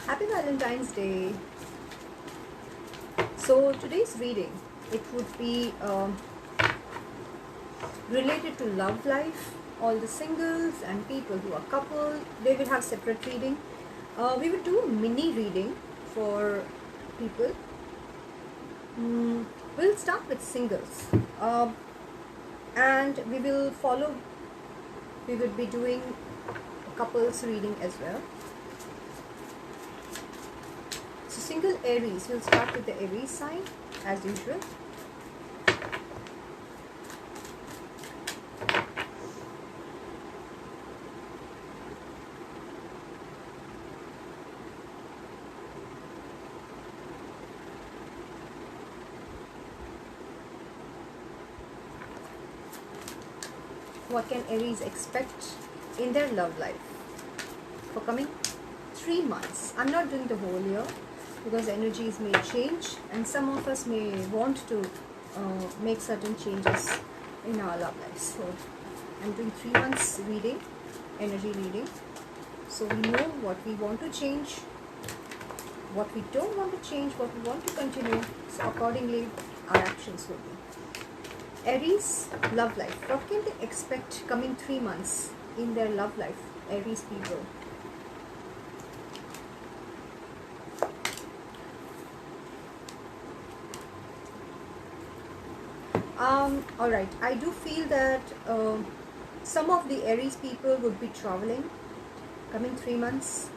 Happy Valentine's Day. So today's reading, it would be related to love life. All the singles and people who are couple, they will have separate reading. We will do a mini reading for people. We'll start with singles, and we will be doing couples reading as well. So single Aries, we'll start with the Aries sign as usual. What can Aries expect in their love life for coming 3 months? I'm not doing the whole year because energies may change and some of us may want to make certain changes in our love lives. So I'm doing 3 months reading, energy reading. So we know what we want to change, what we don't want to change, what we want to continue. So accordingly, our actions will be. Aries love life. What can they expect coming 3 months in their love life, Aries people? Alright, I do feel that some of the Aries people would be traveling coming 3 months.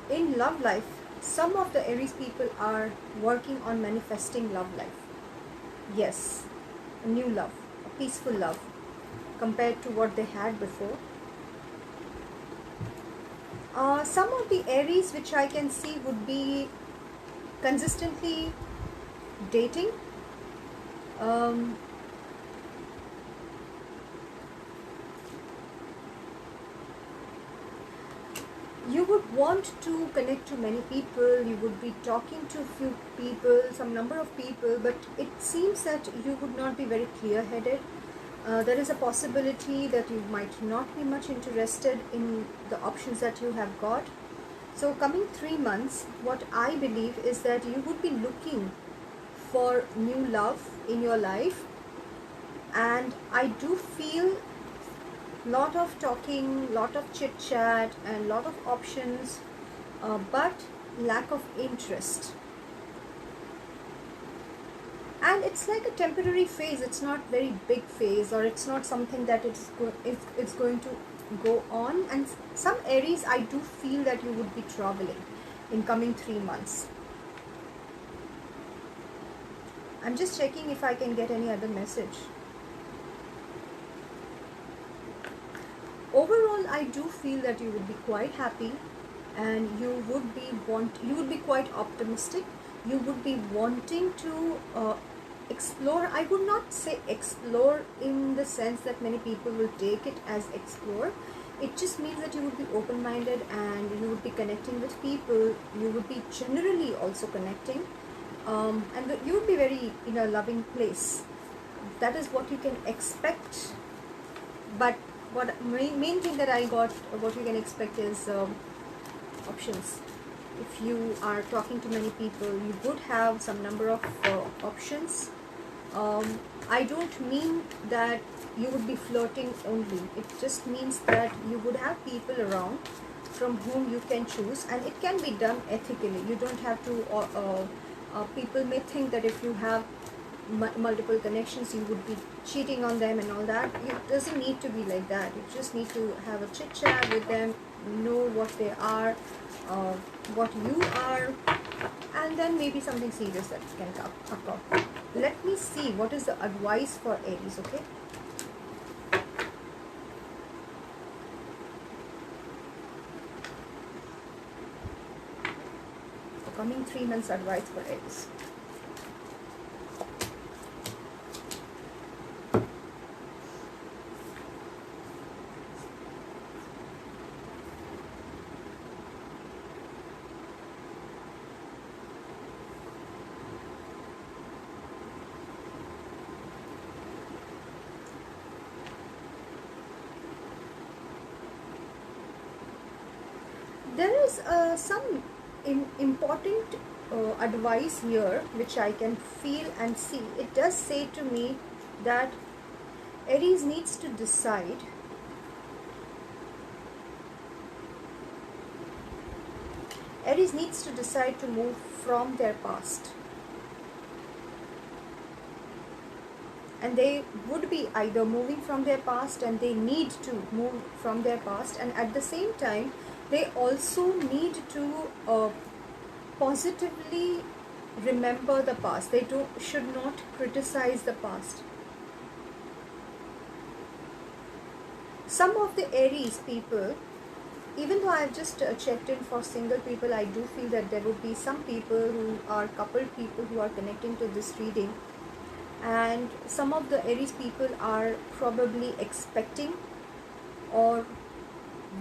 In love life, some of the Aries people are working on manifesting love life. Yes, a new love, a peaceful love compared to what they had before. Some of the Aries which I can see would be consistently dating. You would want to connect to many people, you would be talking to few people, some number of people, but it seems that you would not be very clear-headed. There is a possibility that you might not be much interested in the options that you have got. So coming 3 months, what I believe is that you would be looking for new love in your life, and I do feel lot of talking, lot of chit chat and lot of options, but lack of interest. And it's like a temporary phase, it's not very big phase, or it's not something that it's going to go on. And some Aries, I do feel that you would be traveling in coming 3 months. I'm just checking if I can get any other message. Overall, I do feel that you would be quite happy, and you would be quite optimistic. You would be wanting to explore. I would not say explore in the sense that many people will take it as explore. It just means that you would be open-minded and you would be connecting with people. You would be generally also connecting, and you would be very in a loving place. That is what you can expect. But what main thing that I got, what you can expect is options. If you are talking to many people, you would have some number of options. I don't mean that you would be flirting only. It just means that you would have people around from whom you can choose, and it can be done ethically. You don't have to people may think that if you have multiple connections, you would be cheating on them and all that. It doesn't need to be like that. You just need to have a chit chat with them, know what they are, what you are, and then maybe something serious that can occur. Let me see what is the advice for Aries, okay? The coming 3 months advice for Aries. There is some important advice here, which I can feel and see. It does say to me that Aries needs to decide to move from their past. And they would be either moving from their past, and they need to move from their past, and at the same time they also need to positively remember the past. They should not criticize the past. Some of the Aries people, even though I've just checked in for single people, I do feel that there would be some people who are coupled people who are connecting to this reading. And some of the Aries people are probably expecting or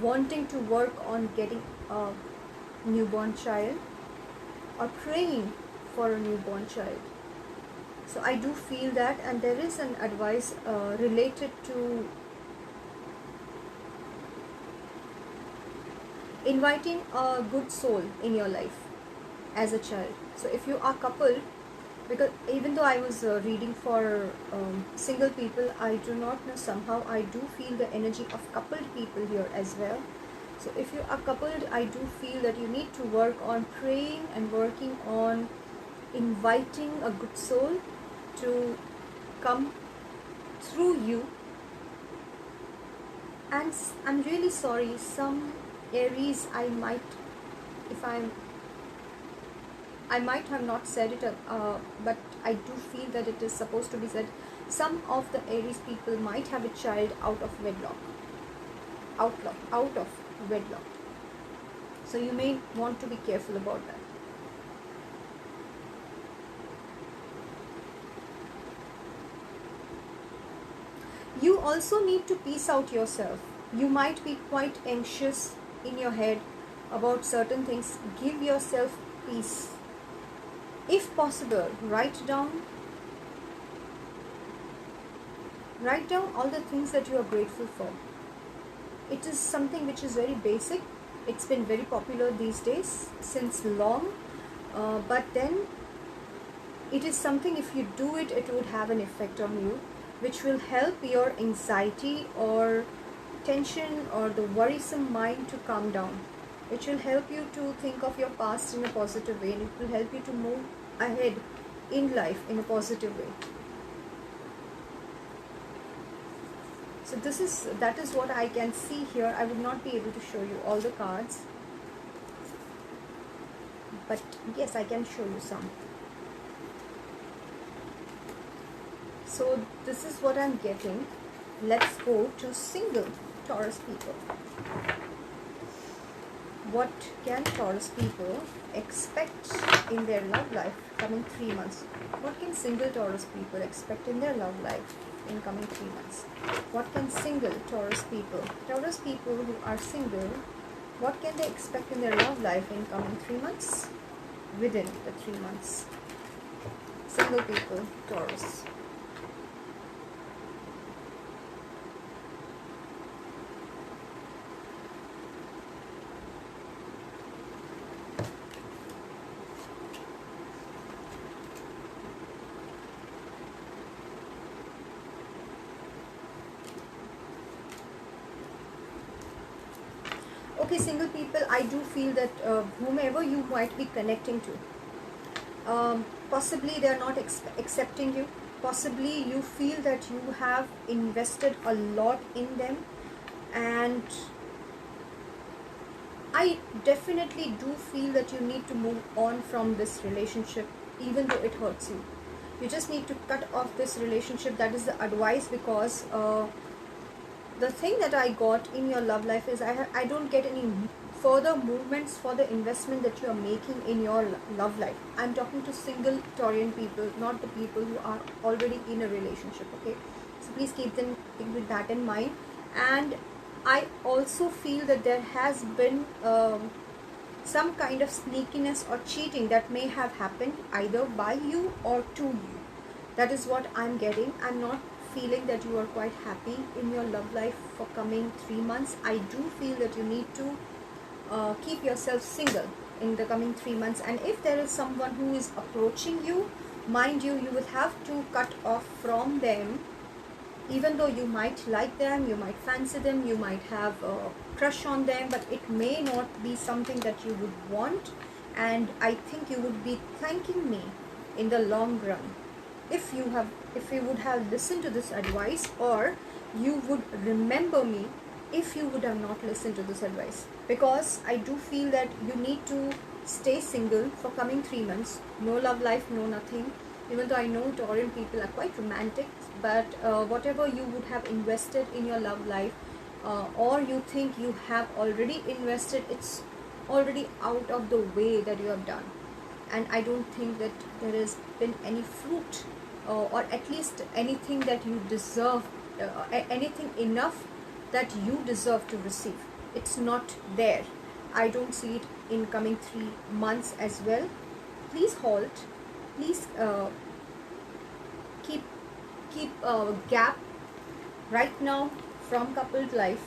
wanting to work on getting a newborn child, or praying for a newborn child. So I do feel that, and there is an advice related to inviting a good soul in your life as a child. So if you are coupled, because even though I was reading for single people, I do not know, somehow I do feel the energy of coupled people here as well. So if you are coupled, I do feel that you need to work on praying and working on inviting a good soul to come through you. And I'm really sorry, some Aries, I might have not said it, but I do feel that it is supposed to be said. Some of the Aries people might have a child out of wedlock. So you may want to be careful about that. You also need to peace out yourself. You might be quite anxious in your head about certain things. Give yourself peace. If possible, write down all the things that you are grateful for. It is something which is very basic. It's been very popular these days since long, but then it is something, if you do it, it would have an effect on you, which will help your anxiety or tension or the worrisome mind to calm down. It will help you to think of your past in a positive way, and it will help you to move ahead in life in a positive way. So that is what I can see here. I would not be able to show you all the cards, but yes, I can show you some. So this is what I'm getting. Let's go to single Taurus people. What can Taurus people expect in their love life coming 3 months? What can single Taurus people expect in their love life in coming 3 months? What can single Taurus people who are single, what can they expect in their love life in coming 3 months? Within the 3 months. Single people, Taurus. Okay, single people, I do feel that whomever you might be connecting to, possibly they are not accepting you. Possibly you feel that you have invested a lot in them, and I definitely do feel that you need to move on from this relationship, even though it hurts you. You just need to cut off this relationship. That is the advice, because the thing that I got in your love life is I don't get any further movements for the investment that you are making in your love life. I'm talking to single Taurian people, not the people who are already in a relationship, okay? So please keep with that in mind. And I also feel that there has been some kind of sneakiness or cheating that may have happened either by you or to you. That is what I'm getting. I'm not feeling that you are quite happy in your love life for coming 3 months. I do feel that you need to keep yourself single in the coming 3 months. And if there is someone who is approaching you, mind you, you will have to cut off from them. Even though you might like them, you might fancy them, you might have a crush on them, but it may not be something that you would want. And I think you would be thanking me in the long run if you would have listened to this advice, or you would remember me if you would have not listened to this advice. Because I do feel that you need to stay single for coming 3 months. No love life, no nothing. Even though I know Taurian people are quite romantic, but whatever you would have invested in your love life, or you think you have already invested, it's already out of the way that you have done. And I don't think that there has been any fruit, or at least anything that you deserve, anything enough that you deserve to receive. It's not there. I don't see it in coming 3 months as well. Please halt. Please keep a gap right now from coupled life.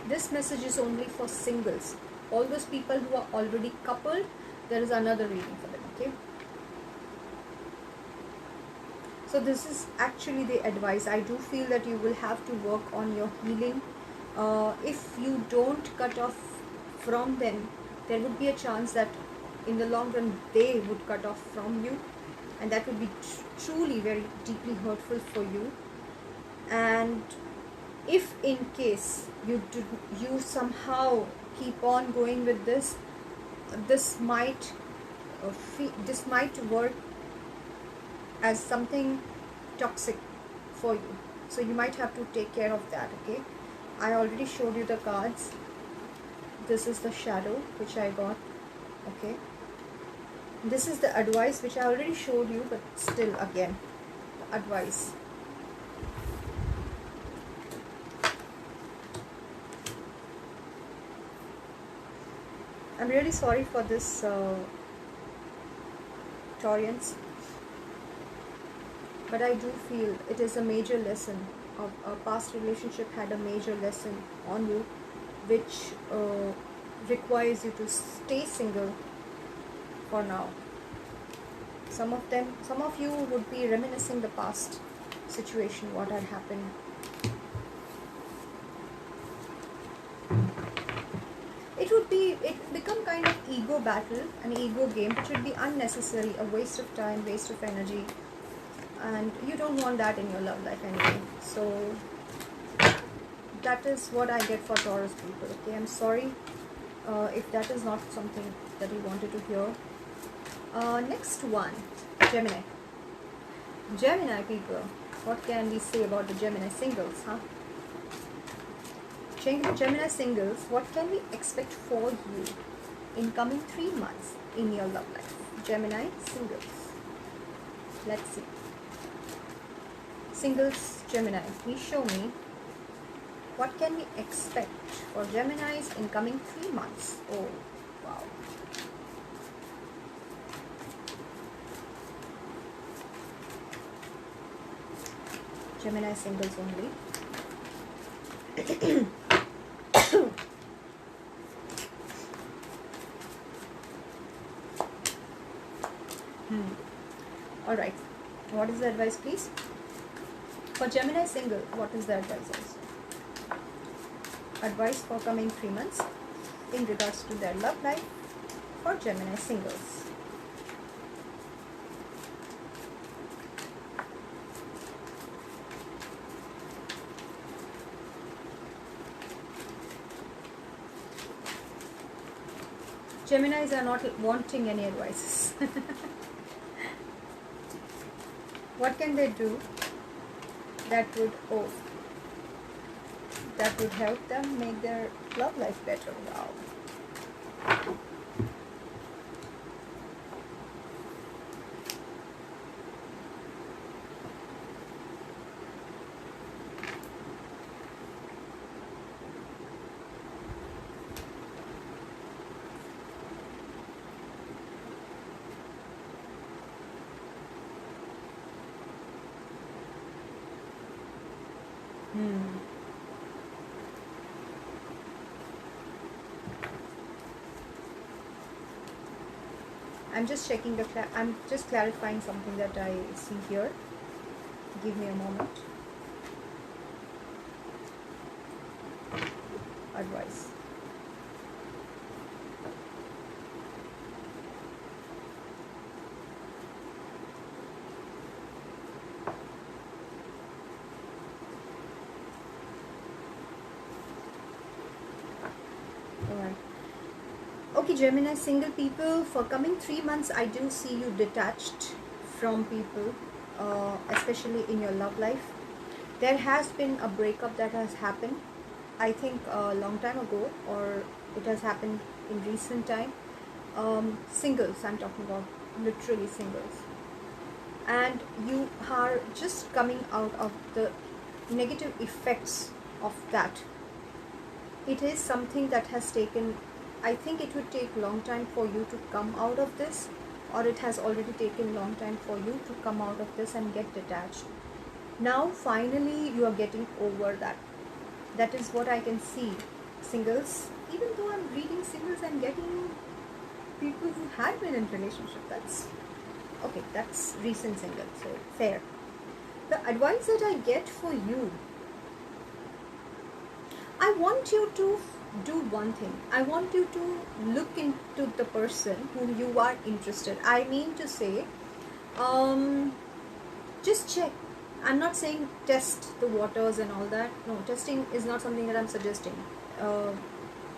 This message is only for singles. All those people who are already coupled, there is another reading for them. Okay, so this is actually the advice. I do feel that you will have to work on your healing. If you don't cut off from them, there would be a chance that in the long run they would cut off from you, and that would be truly very deeply hurtful for you. And if in case you somehow keep on going with this, this might work as something toxic for you. So you might have to take care of that. Okay, I already showed you the cards. This is the shadow which I got. Okay, this is the advice which I already showed you, but still again the advice. I'm really sorry for this, Taurians, but I do feel it is a major lesson. A past relationship had a major lesson on you, which requires you to stay single for now. Some of you would be reminiscing the past situation, what had happened. It become kind of ego battle, an ego game, which would be unnecessary, a waste of time, waste of energy, and you don't want that in your love life anyway. So that is what I get for Taurus people. Okay, I'm sorry if that is not something that you wanted to hear. Next one, Gemini. Gemini people, what can we say about the Gemini singles, huh? Gemini singles, what can we expect for you in coming 3 months in your love life? Gemini singles. Let's see. Singles, Gemini, please show me what can we expect for Geminis in coming 3 months. Oh, wow. Gemini singles only. All right, what is the advice, please? For Gemini single, what is the advice also? Advice for coming 3 months in regards to their love life for Gemini singles. Geminis are not wanting any advices. What can they do that would help them make their love life better? Wow. I'm just checking I'm just clarifying something that I see here. Give me a moment. Advice. Alright. Okay, Gemini single people, for coming 3 months, I do see you detached from people, especially in your love life. There has been a breakup that has happened, I think a long time ago, or it has happened in recent time. Singles, I'm talking about, literally singles. And you are just coming out of the negative effects of that. It is something that has taken, I think it would take long time for you to come out of this, or it has already taken long time for you to come out of this and get detached. Now finally you are getting over that. That is what I can see. Singles, even though I'm reading singles, I'm getting people who had been in relationship. That's okay, that's recent single, so fair. The advice that I get for you, I want you to do one thing. I want you to look into the person whom you are interested. I mean to say, just check. I'm not saying test the waters and all that. No, testing is not something that I'm suggesting.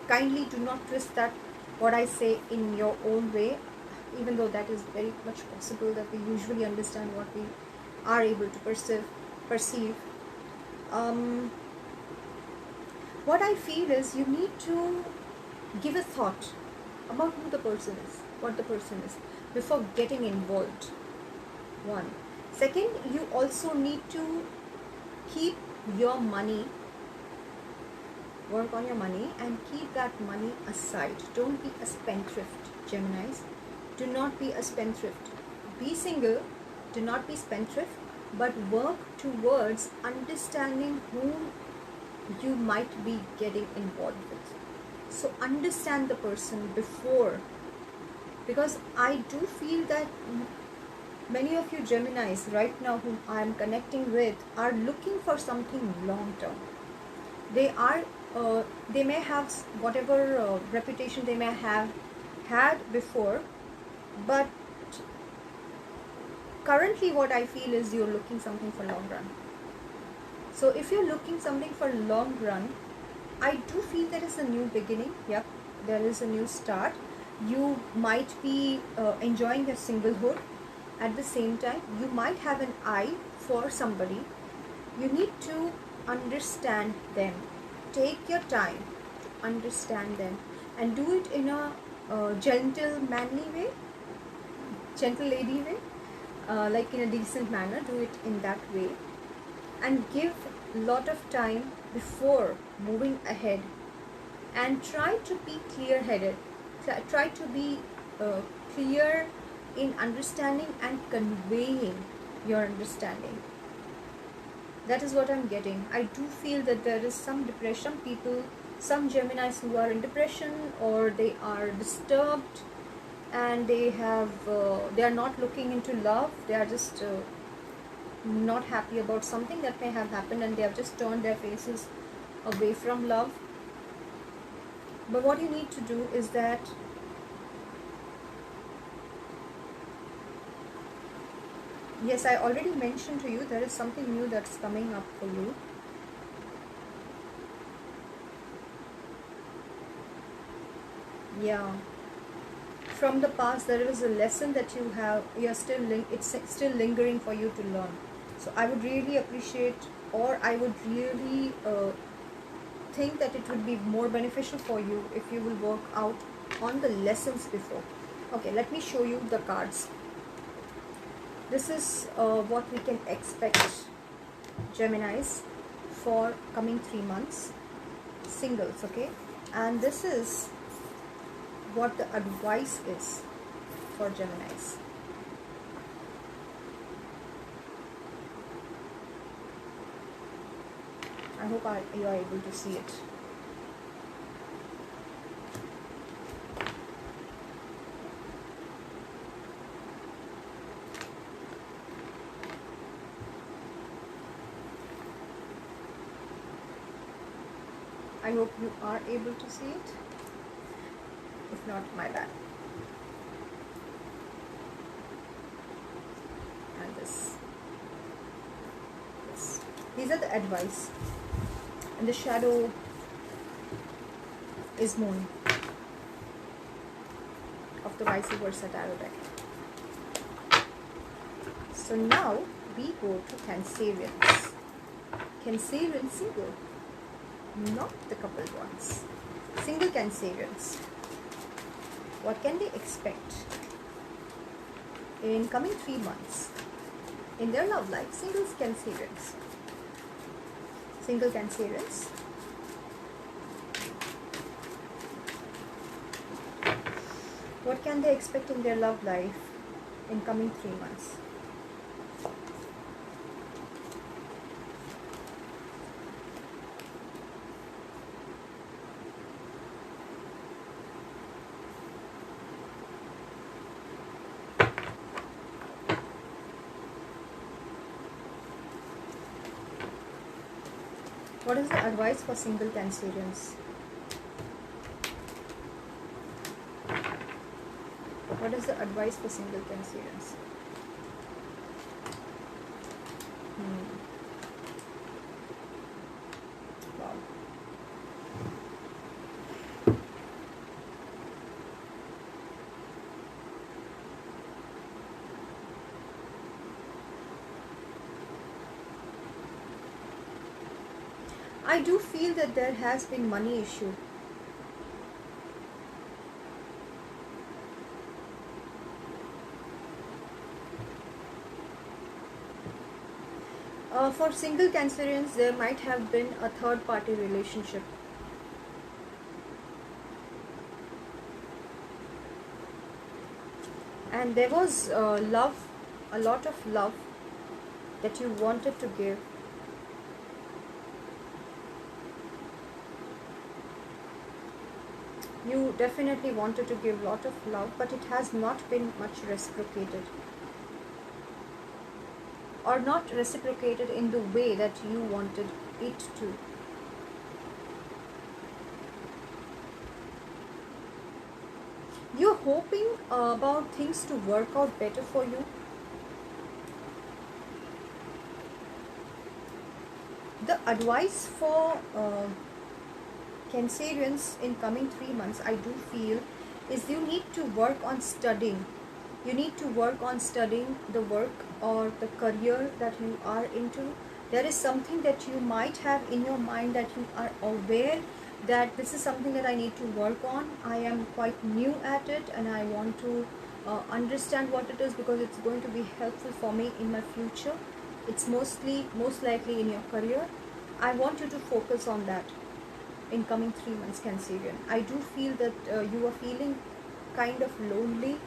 Kindly do not twist that what I say in your own way, even though that is very much possible that we usually understand what we are able to perceive. What I feel is you need to give a thought about who the person is, what the person is, before getting involved. One. Second, you also need to keep your money, work on your money and keep that money aside. Don't be a spendthrift, Geminis. Do not be a spendthrift. Be single, do not be spendthrift, but work towards understanding whom you might be getting involved with. So understand the person before, because I do feel that many of you Geminis right now whom I am connecting with are looking for something long term. They may have whatever reputation they may have had before, but currently what I feel is you're looking something for long run. So if you're looking something for long run, I do feel there is a new beginning. Yep, there is a new start. You might be enjoying your singlehood. At the same time, you might have an eye for somebody. You need to understand them. Take your time to understand them and do it in a gentle, manly way, gentle lady way, like in a decent manner. Do it in that way and give a lot of time before moving ahead, and try to be clear-headed. Try to be clear in understanding and conveying your understanding. That is what I'm getting. I do feel that there is some depression. People, some Geminis who are in depression, or they are disturbed, and they are not looking into love. They are just not happy about something that may have happened, and they have just turned their faces away from love. But what you need to do is that yes, I already mentioned to you there is something new that's coming up for you. Yeah, from the past there is a lesson that it's still lingering for you to learn. So I would really appreciate, or I would really think that it would be more beneficial for you if you will work out on the lessons before. Okay, let me show you the cards. This is what we can expect, Geminis, for coming 3 months, singles, okay? And this is what the advice is for Geminis. I hope you are able to see it. I hope you are able to see it. If not, my bad. And this. These are the advice. And the shadow is moon of the vice versa tarot deck. So now we go to Cancerians. Cancerian single, not the coupled ones. Single Cancerians. What can they expect in coming 3 months in their love life? Singles Cancerians. Single Cancerians. What can they expect in their love life in coming 3 months? What is the advice for single Cancerians? What is the advice for single Cancerians? Wow. I do feel that there has been money issue. For single Cancerians, there might have been a third party relationship. And there was love, a lot of love that you wanted to give. You definitely wanted to give a lot of love, but it has not been much reciprocated. Or not reciprocated in the way that you wanted it to. You're hoping about things to work out better for you. The advice for Cancerians in coming 3 months, I do feel, is you need to work on studying. You need to work on studying the work or the career that you are into. There is something that you might have in your mind that you are aware that this is something that I need to work on. I am quite new at it and I want to understand what it is because it's going to be helpful for me in my future. It's most likely in your career. I want you to focus on that in coming 3 months, Cancerian. I do feel that you are feeling kind of lonely.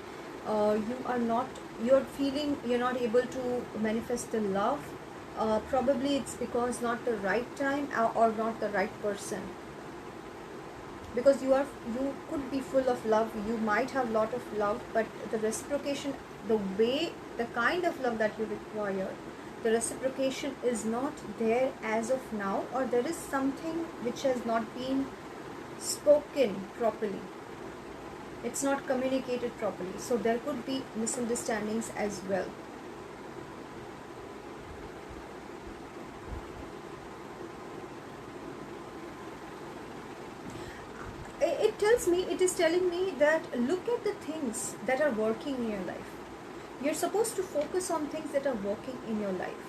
You're feeling you're not able to manifest the love. Probably it's because not the right time or not the right person. Because you could be full of love, you might have a lot of love, but the reciprocation, the kind of love that you require, the reciprocation is not there as of now, or there is something which has not been spoken properly. It's not communicated properly. So there could be misunderstandings as well. It is telling me that look at the things that are working in your life. You're supposed to focus on things that are working in your life.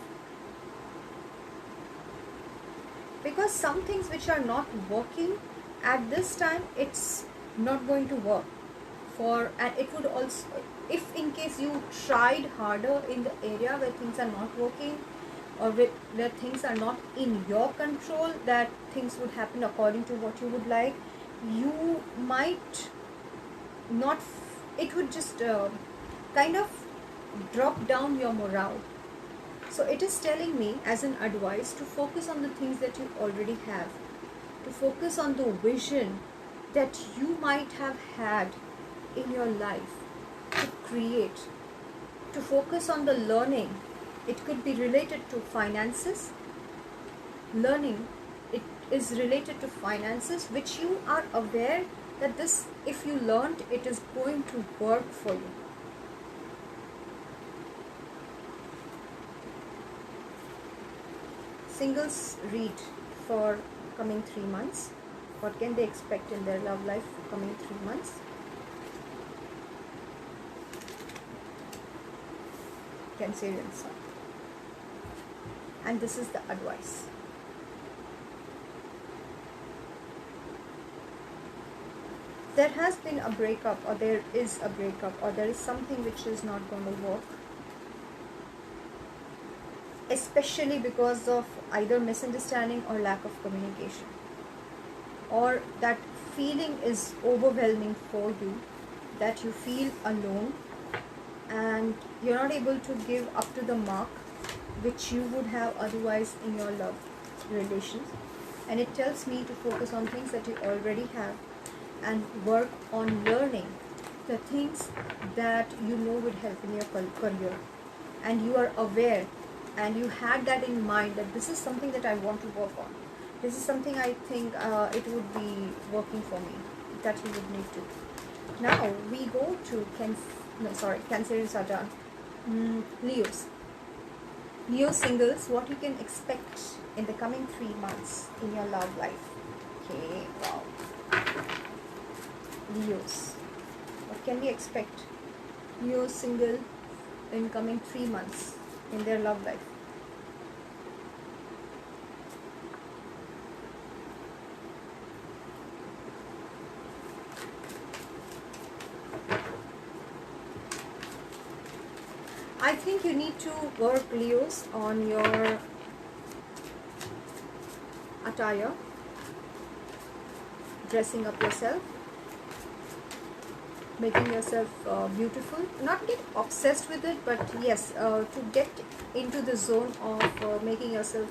Because some things which are not working at this time, it's not going to work. And it would also, if in case you tried harder in the area where things are not working, or where things are not in your control, that things would happen according to what you would like, you might not, it would just kind of drop down your morale. So it is telling me as an advice to focus on the things that you already have, to focus on the vision that you might have had in your life, to create, to focus on the learning. It could be related to finances, learning. is related to finances, which you are aware that this, if you learned, it is going to work for you. Singles read for coming 3 months. What can they expect in their love life for coming 3 months? Cancerian sun. And this is the advice. There has been a breakup, or there is a breakup, or there is something which is not going to work, especially because of either misunderstanding or lack of communication, or that feeling is overwhelming for you, that you feel alone and you're not able to give up to the mark which you would have otherwise in your love relations. And it tells me to focus on things that you already have and work on learning the things that you know would help in your career, and you are aware and you had that in mind that this is something that I want to work on, this is something I think it would be working for me, that you would need to. Now we go to Cancerian Saturn. Leos. Leo singles, what you can expect in the coming 3 months in your love life. Okay, wow. Leos, what can we expect? Leo single in coming 3 months in their love life. I think you need to work, Leos, on your attire, dressing up yourself, making yourself beautiful. Not get obsessed with it, but yes, to get into the zone of making yourself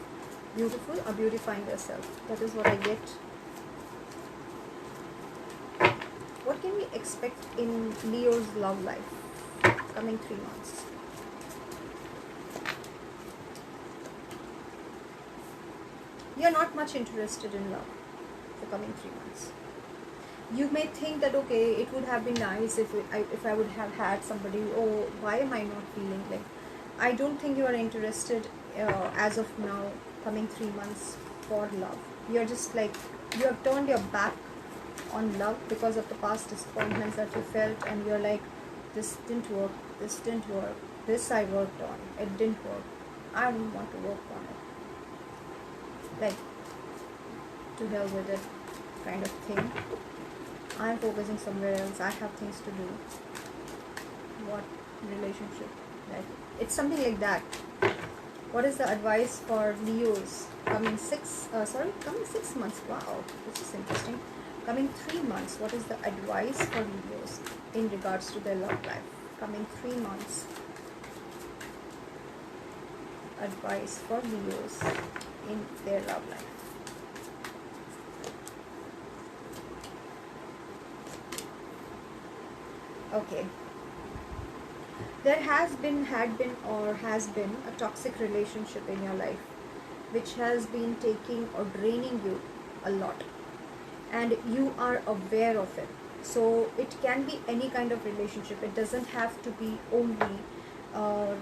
beautiful or beautifying yourself. That is what I get. What can we expect in Leo's love life coming 3 months? You're not much interested in love for coming 3 months. You may think that, okay, it would have been nice if I would have had somebody. Oh, why am I not feeling like? I don't think you are interested as of now, coming 3 months, for love. You're just like, you have turned your back on love because of the past disappointments that you felt, and you're like, this didn't work, this didn't work, this I worked on, it didn't work, I don't want to work on it. Like, to hell with it kind of thing. I'm focusing somewhere else, I have things to do. What relationship? Like, it's something like that. What is the advice for Leos coming 6 months? Wow, this is interesting. Coming 3 months, what is the advice for Leos in regards to their love life? Coming 3 months. Advice for Leos in their love life. Okay. There has been a toxic relationship in your life which has been taking or draining you a lot, and you are aware of it. So it can be any kind of relationship. It doesn't have to be only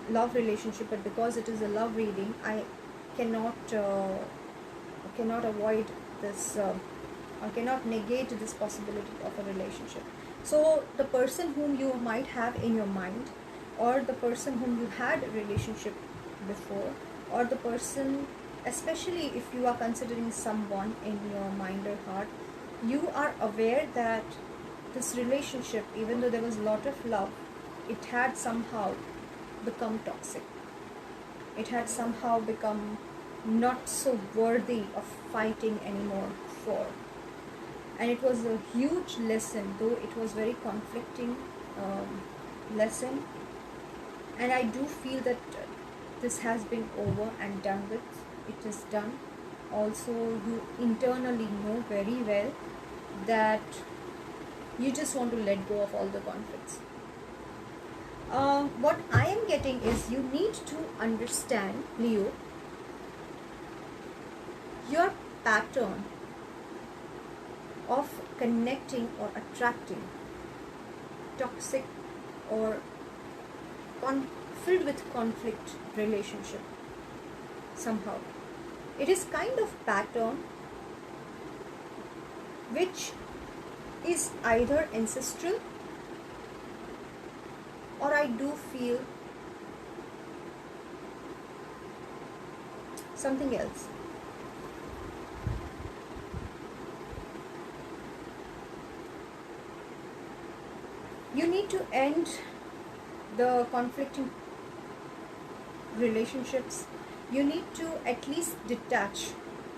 love relationship, but because it is a love reading, I cannot avoid this or cannot negate this possibility of a relationship. So the person whom you might have in your mind, or the person whom you had a relationship before, or the person, especially if you are considering someone in your mind or heart, you are aware that this relationship, even though there was a lot of love, it had somehow become toxic. It had somehow become not so worthy of fighting anymore for. And it was a huge lesson, though it was very conflicting lesson. And I do feel that this has been over and done with. It is done. Also, you internally know very well that you just want to let go of all the conflicts. What I am getting is, you need to understand, Leo, your pattern of connecting or attracting toxic or filled with conflict relationship somehow. It is kind of pattern which is either ancestral, or I do feel something else. You need to end the conflicting relationships. You need to at least detach.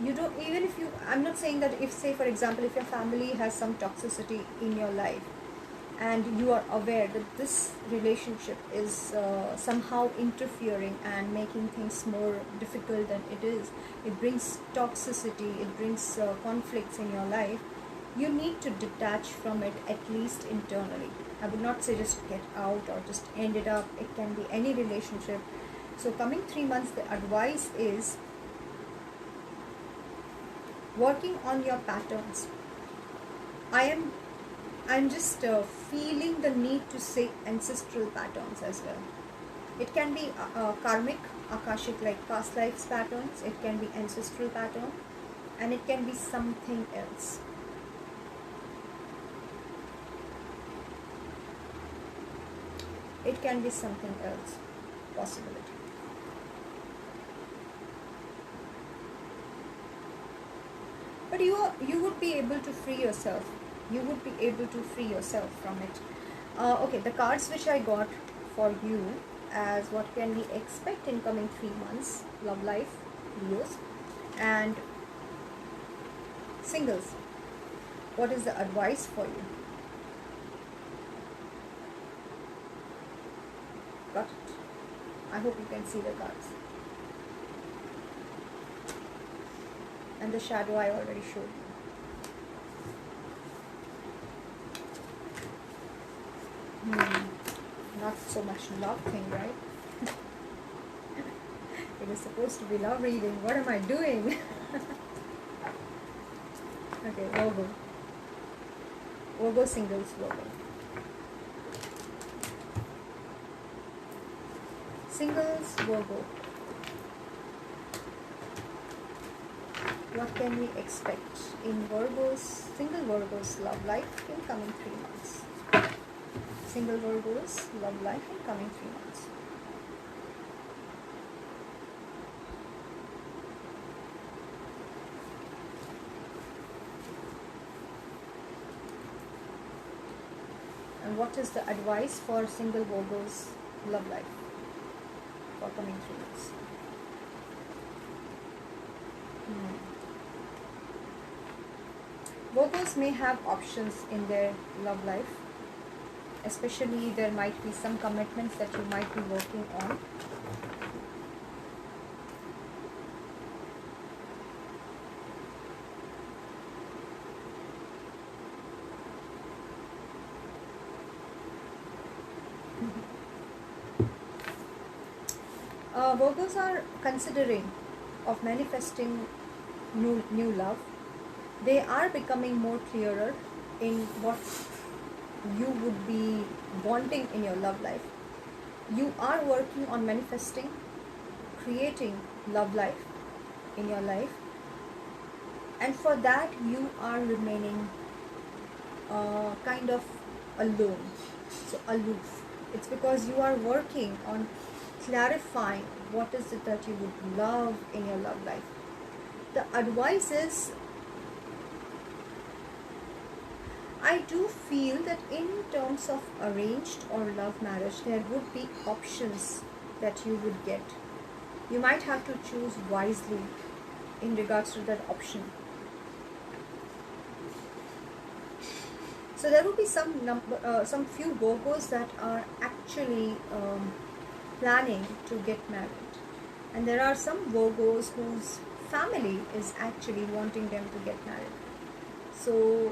You don't, even if you, I'm not saying that if, say for example, if your family has some toxicity in your life and you are aware that this relationship is somehow interfering and making things more difficult than it is, it brings toxicity, it brings conflicts in your life, you need to detach from it, at least internally. I would not say just get out or just end it up. It can be any relationship. So coming 3 months, the advice is working on your patterns. I'm just feeling the need to say ancestral patterns as well. It can be karmic, akashic, like past lives patterns. It can be ancestral pattern, and it can be something else. It can be something else, possibility. But you would be able to free yourself. You would be able to free yourself from it. Okay, the cards which I got for you as what can we expect in coming 3 months, love life, Leos, and singles. What is the advice for you? Got it. I hope you can see the cards. And the shadow I already showed you. Not so much love thing, right? It is supposed to be love reading. What am I doing? Okay, Virgo. Virgo singles, Virgo. Singles, Virgo. What can we expect in Virgos, single Virgos love life in coming 3 months? Single Virgos love life in coming 3 months. And what is the advice for single Virgos love life for coming 3 months? Virgos may have options in their love life. Especially there might be some commitments that you might be working on. Virgos are considering of manifesting new love. They are becoming more clearer in what you would be wanting in your love life. You are working on manifesting, creating love life in your life, and for that you are remaining kind of alone, so aloof. It's because you are working on clarifying what is it that you would love in your love life. The advice is, I do feel that in terms of arranged or love marriage, there would be options that you would get. You might have to choose wisely in regards to that option. So there will be some few Virgos that are actually planning to get married, and there are some Virgos whose family is actually wanting them to get married. So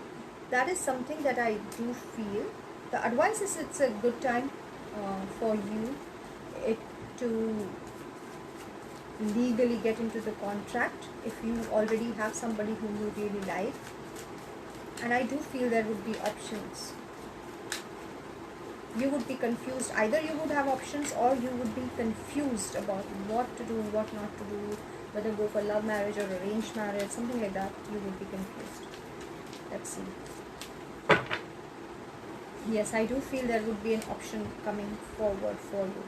that is something that I do feel. The advice is it's a good time for you to legally get into the contract if you already have somebody whom you really like. And I do feel there would be options. You would be confused. Either you would have options, or you would be confused about what to do, what not to do, whether go for love marriage or arranged marriage, something like that. You would be confused. Let's see. Yes, I do feel there would be an option coming forward for you.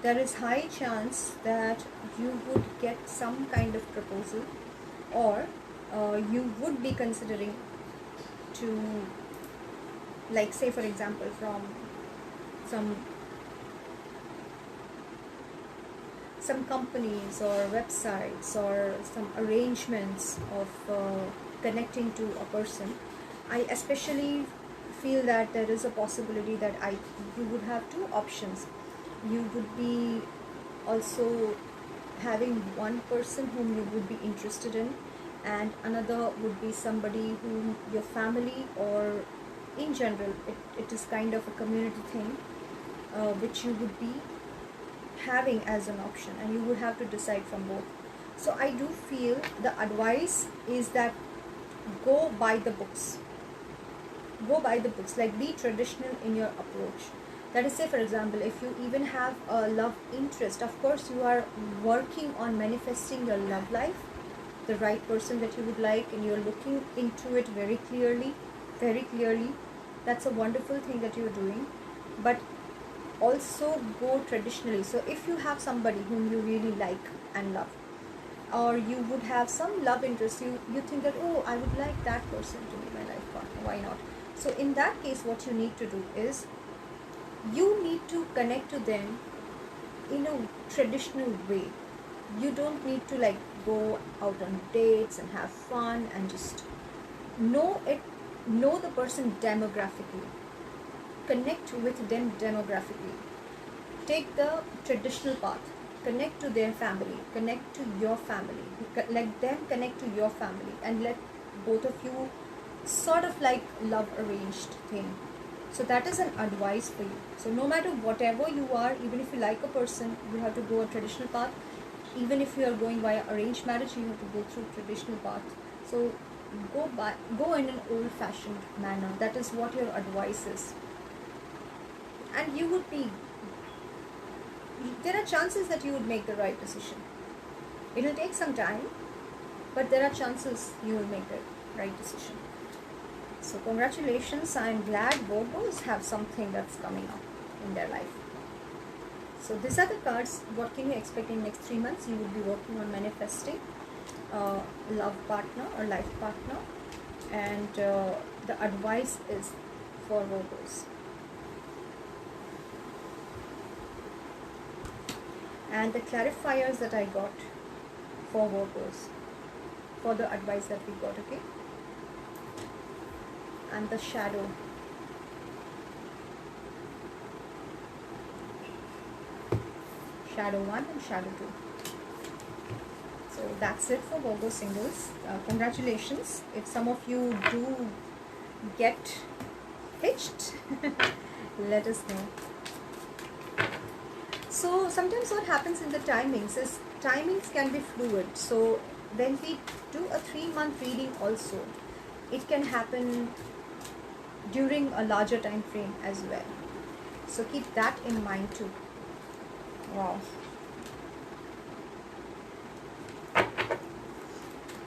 There is high chance that you would get some kind of proposal, or you would be considering to, like, say for example, from some companies or websites or some arrangements of connecting to a person. I especially feel that there is a possibility that you would have two options. You would be also having one person whom you would be interested in, and another would be somebody whom your family, or in general it is kind of a community thing, which you would be having as an option, and you would have to decide from both. So I do feel the advice is that go by the books. Go by the books, like be traditional in your approach. That is, say for example, if you even have a love interest, of course you are working on manifesting your love life, the right person that you would like, and you're looking into it very clearly. That's a wonderful thing that you're doing. But also go traditionally. So if you have somebody whom you really like and love, or you would have some love interest, you think that, oh, I would like that person to be my life partner, why not? So in that case, what you need to do is you need to connect to them in a traditional way. You don't need to like go out on dates and have fun, and just know the person demographically. Connect with them demographically. Take the traditional path. Connect to their family. Connect to your family. Let them connect to your family, and let both of you sort of like love arranged thing. So that is an advice for you. So no matter whatever you are, even if you like a person, you have to go a traditional path. Even if you are going via arranged marriage, you have to go through traditional path. So go in an old-fashioned manner. That is what your advice is. And you would be, there are chances that you would make the right decision. It will take some time, but there are chances you will make the right decision. So congratulations. I am glad Virgos have something that's coming up in their life. So these are the cards. What can you expect in next 3 months? You will be working on manifesting a love partner or life partner, and the advice is for Virgos. And the clarifiers that I got for Virgos, for the advice that we got, okay? And the shadow. Shadow 1 and Shadow 2. So that's it for Virgo singles. Congratulations. If some of you do get hitched, let us know. So sometimes what happens in the timings is, timings can be fluid. So when we do a 3-month reading also, it can happen during a larger time frame as well. So keep that in mind too. Wow.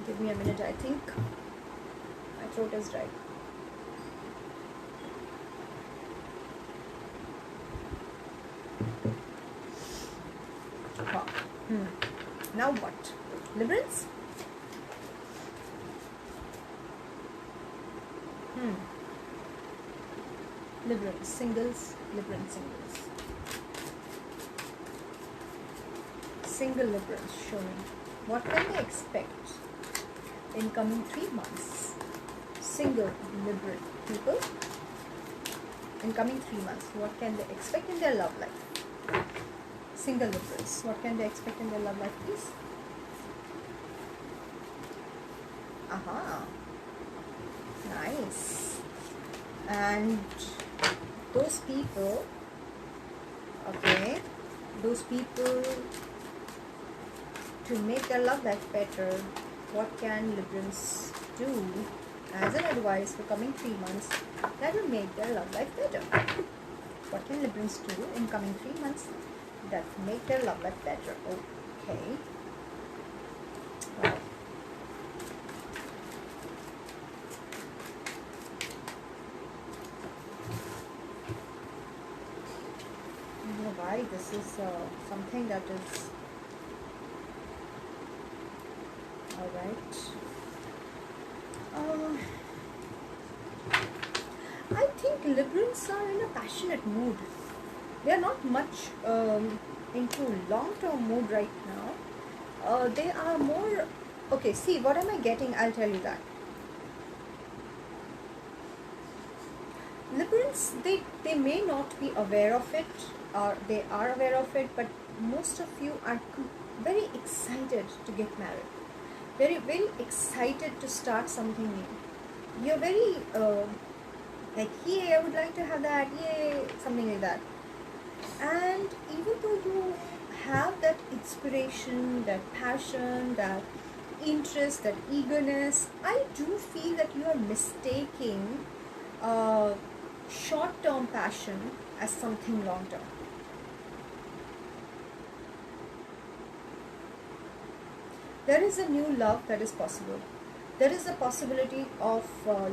Give me a minute, I think my throat is dry. Wow. Now what? Liberals? Liberals, singles, Liberal singles. Single Liberals showing. What can they expect in coming 3 months? Single Liberal people in coming 3 months. What can they expect in their love life? Single Liberals. What can they expect in their love life, please? Aha. Nice. And those people, okay, those people to make their love life better, what can Librans do as an advice for coming 3 months that will make their love life better? What can Librans do in coming 3 months that make their love life better? Okay. Wow. I don't know why this is something that is alright. I think Librans are in a passionate mood. They are not much into long-term mood right now. They are more... Okay, see, what am I getting? I'll tell you that. Librans, they may not be aware of it, or they are aware of it, but most of you are very excited to get married. Very, very excited to start something new. You're very like, yay, I would like to have that, yay, something like that. And even though you have that inspiration, that passion, that interest, that eagerness, I do feel that you are mistaking short-term passion as something long-term. There is a new love that is possible. There is a possibility of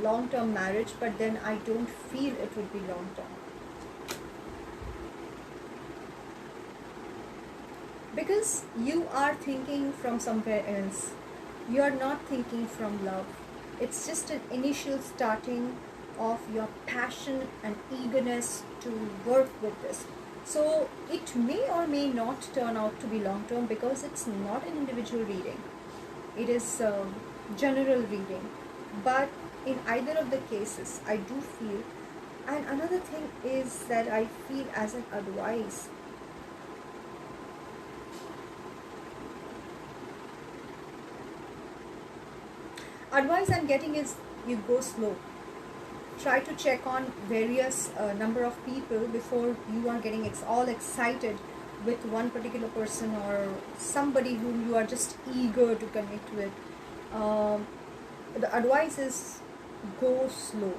long-term marriage, but then I don't feel it would be long-term. Because you are thinking from somewhere else. You are not thinking from love. It's just an initial starting of your passion and eagerness to work with this. So it may or may not turn out to be long-term because it's not an individual reading. It is general reading. But in either of the cases, I do feel, and another thing is that I feel as an advice, I'm getting is you go slow. Try to check on various number of people before you are getting all excited with one particular person or somebody whom you are just eager to connect with. The advice is go slow.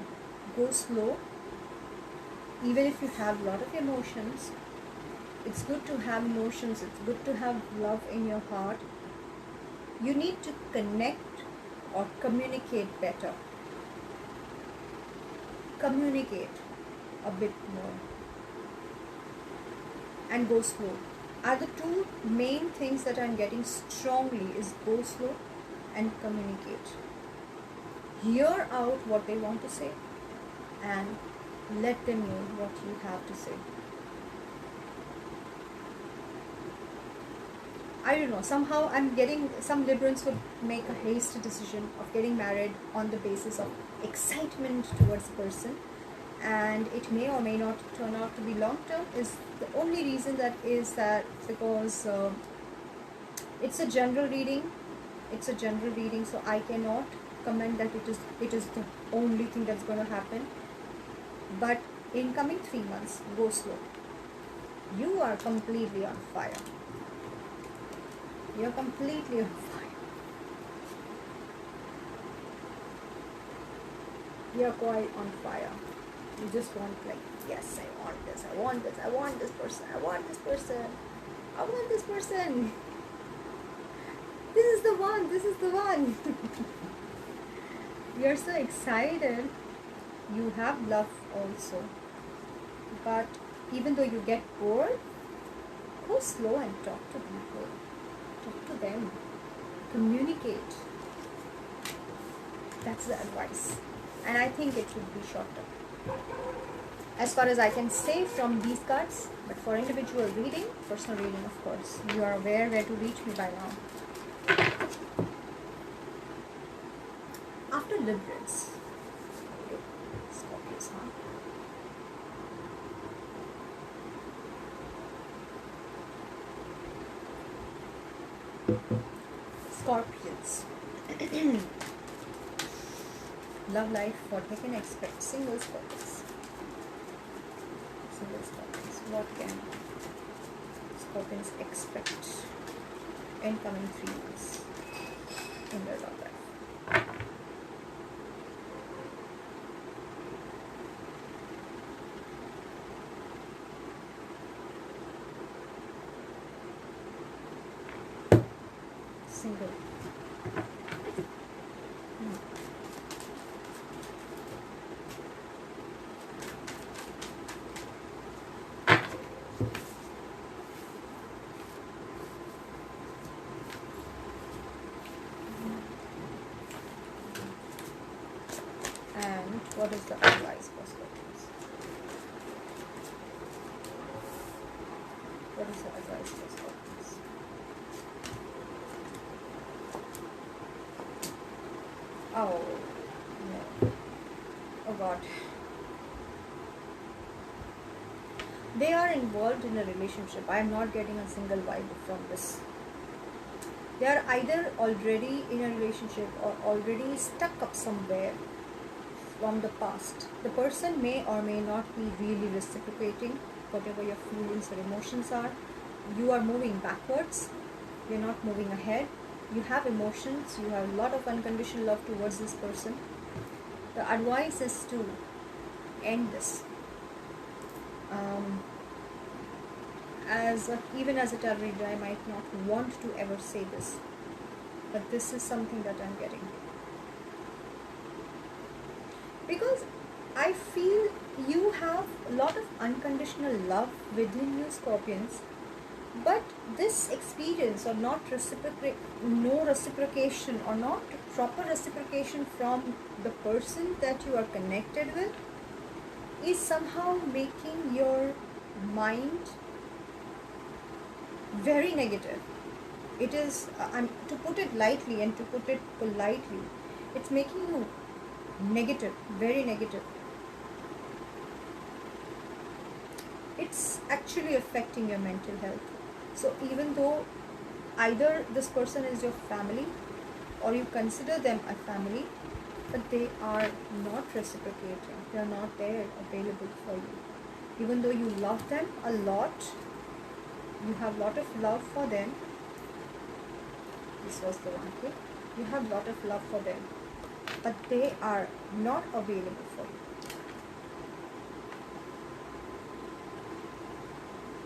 Go slow. Even if you have a lot of emotions, it's good to have emotions. It's good to have love in your heart. You need to connect or communicate better. Communicate a bit more and go slow. Are the two main things that I'm getting strongly is go slow and communicate. Hear out what they want to say and let them know what you have to say. I don't know, somehow I'm getting some Librans would make a hasty decision of getting married on the basis of excitement towards the person, and it may or may not turn out to be long term. Is the only reason that is that because it's a general reading. It's a general reading, so I cannot comment that it is the only thing that's going to happen. But in coming 3 months, go slow. You are completely on fire. You're completely on fire. You're quite on fire. You just want, like, yes, I want this, I want this, I want this person, I want this person, I want this person. This is the one, this is the one. You're so excited. You have love also. But even though you get bored, go slow and talk to people. Talk to them. Communicate. That's the advice. And I think it would be shorter. As far as I can say from these cards, but for individual reading, personal reading, of course, you are aware where to reach me by now. After Librans, Scorpius, huh? Scorpions. Love life, what they can expect. Single Scorpions. Single Scorpions. What can Scorpions expect incoming 3 months in their love life. Single. And what is the advice for Scorpions? What is the advice for Scorpions? Oh, no. Oh God. They are involved in a relationship. I am not getting a single vibe from this. They are either already in a relationship or already stuck up somewhere from the past. The person may or may not be really reciprocating whatever your feelings or emotions are. You are moving backwards. You're not moving ahead. You have emotions. You have a lot of unconditional love towards this person. The advice is to end this. Even as a tarot reader, I might not want to ever say this, but this is something that I'm getting. Because I feel you have a lot of unconditional love within you, Scorpions, but this experience or no reciprocation or not proper reciprocation from the person that you are connected with is somehow making your mind very negative. It is, to put it lightly and to put it politely, it's making you negative, very negative. It's actually affecting your mental health. So even though either this person is your family or you consider them a family, but they are not reciprocating. They are not there available for you. Even though you love them a lot, you have a lot of love for them. This was the one, okay? You have a lot of love for them, but they are not available for you.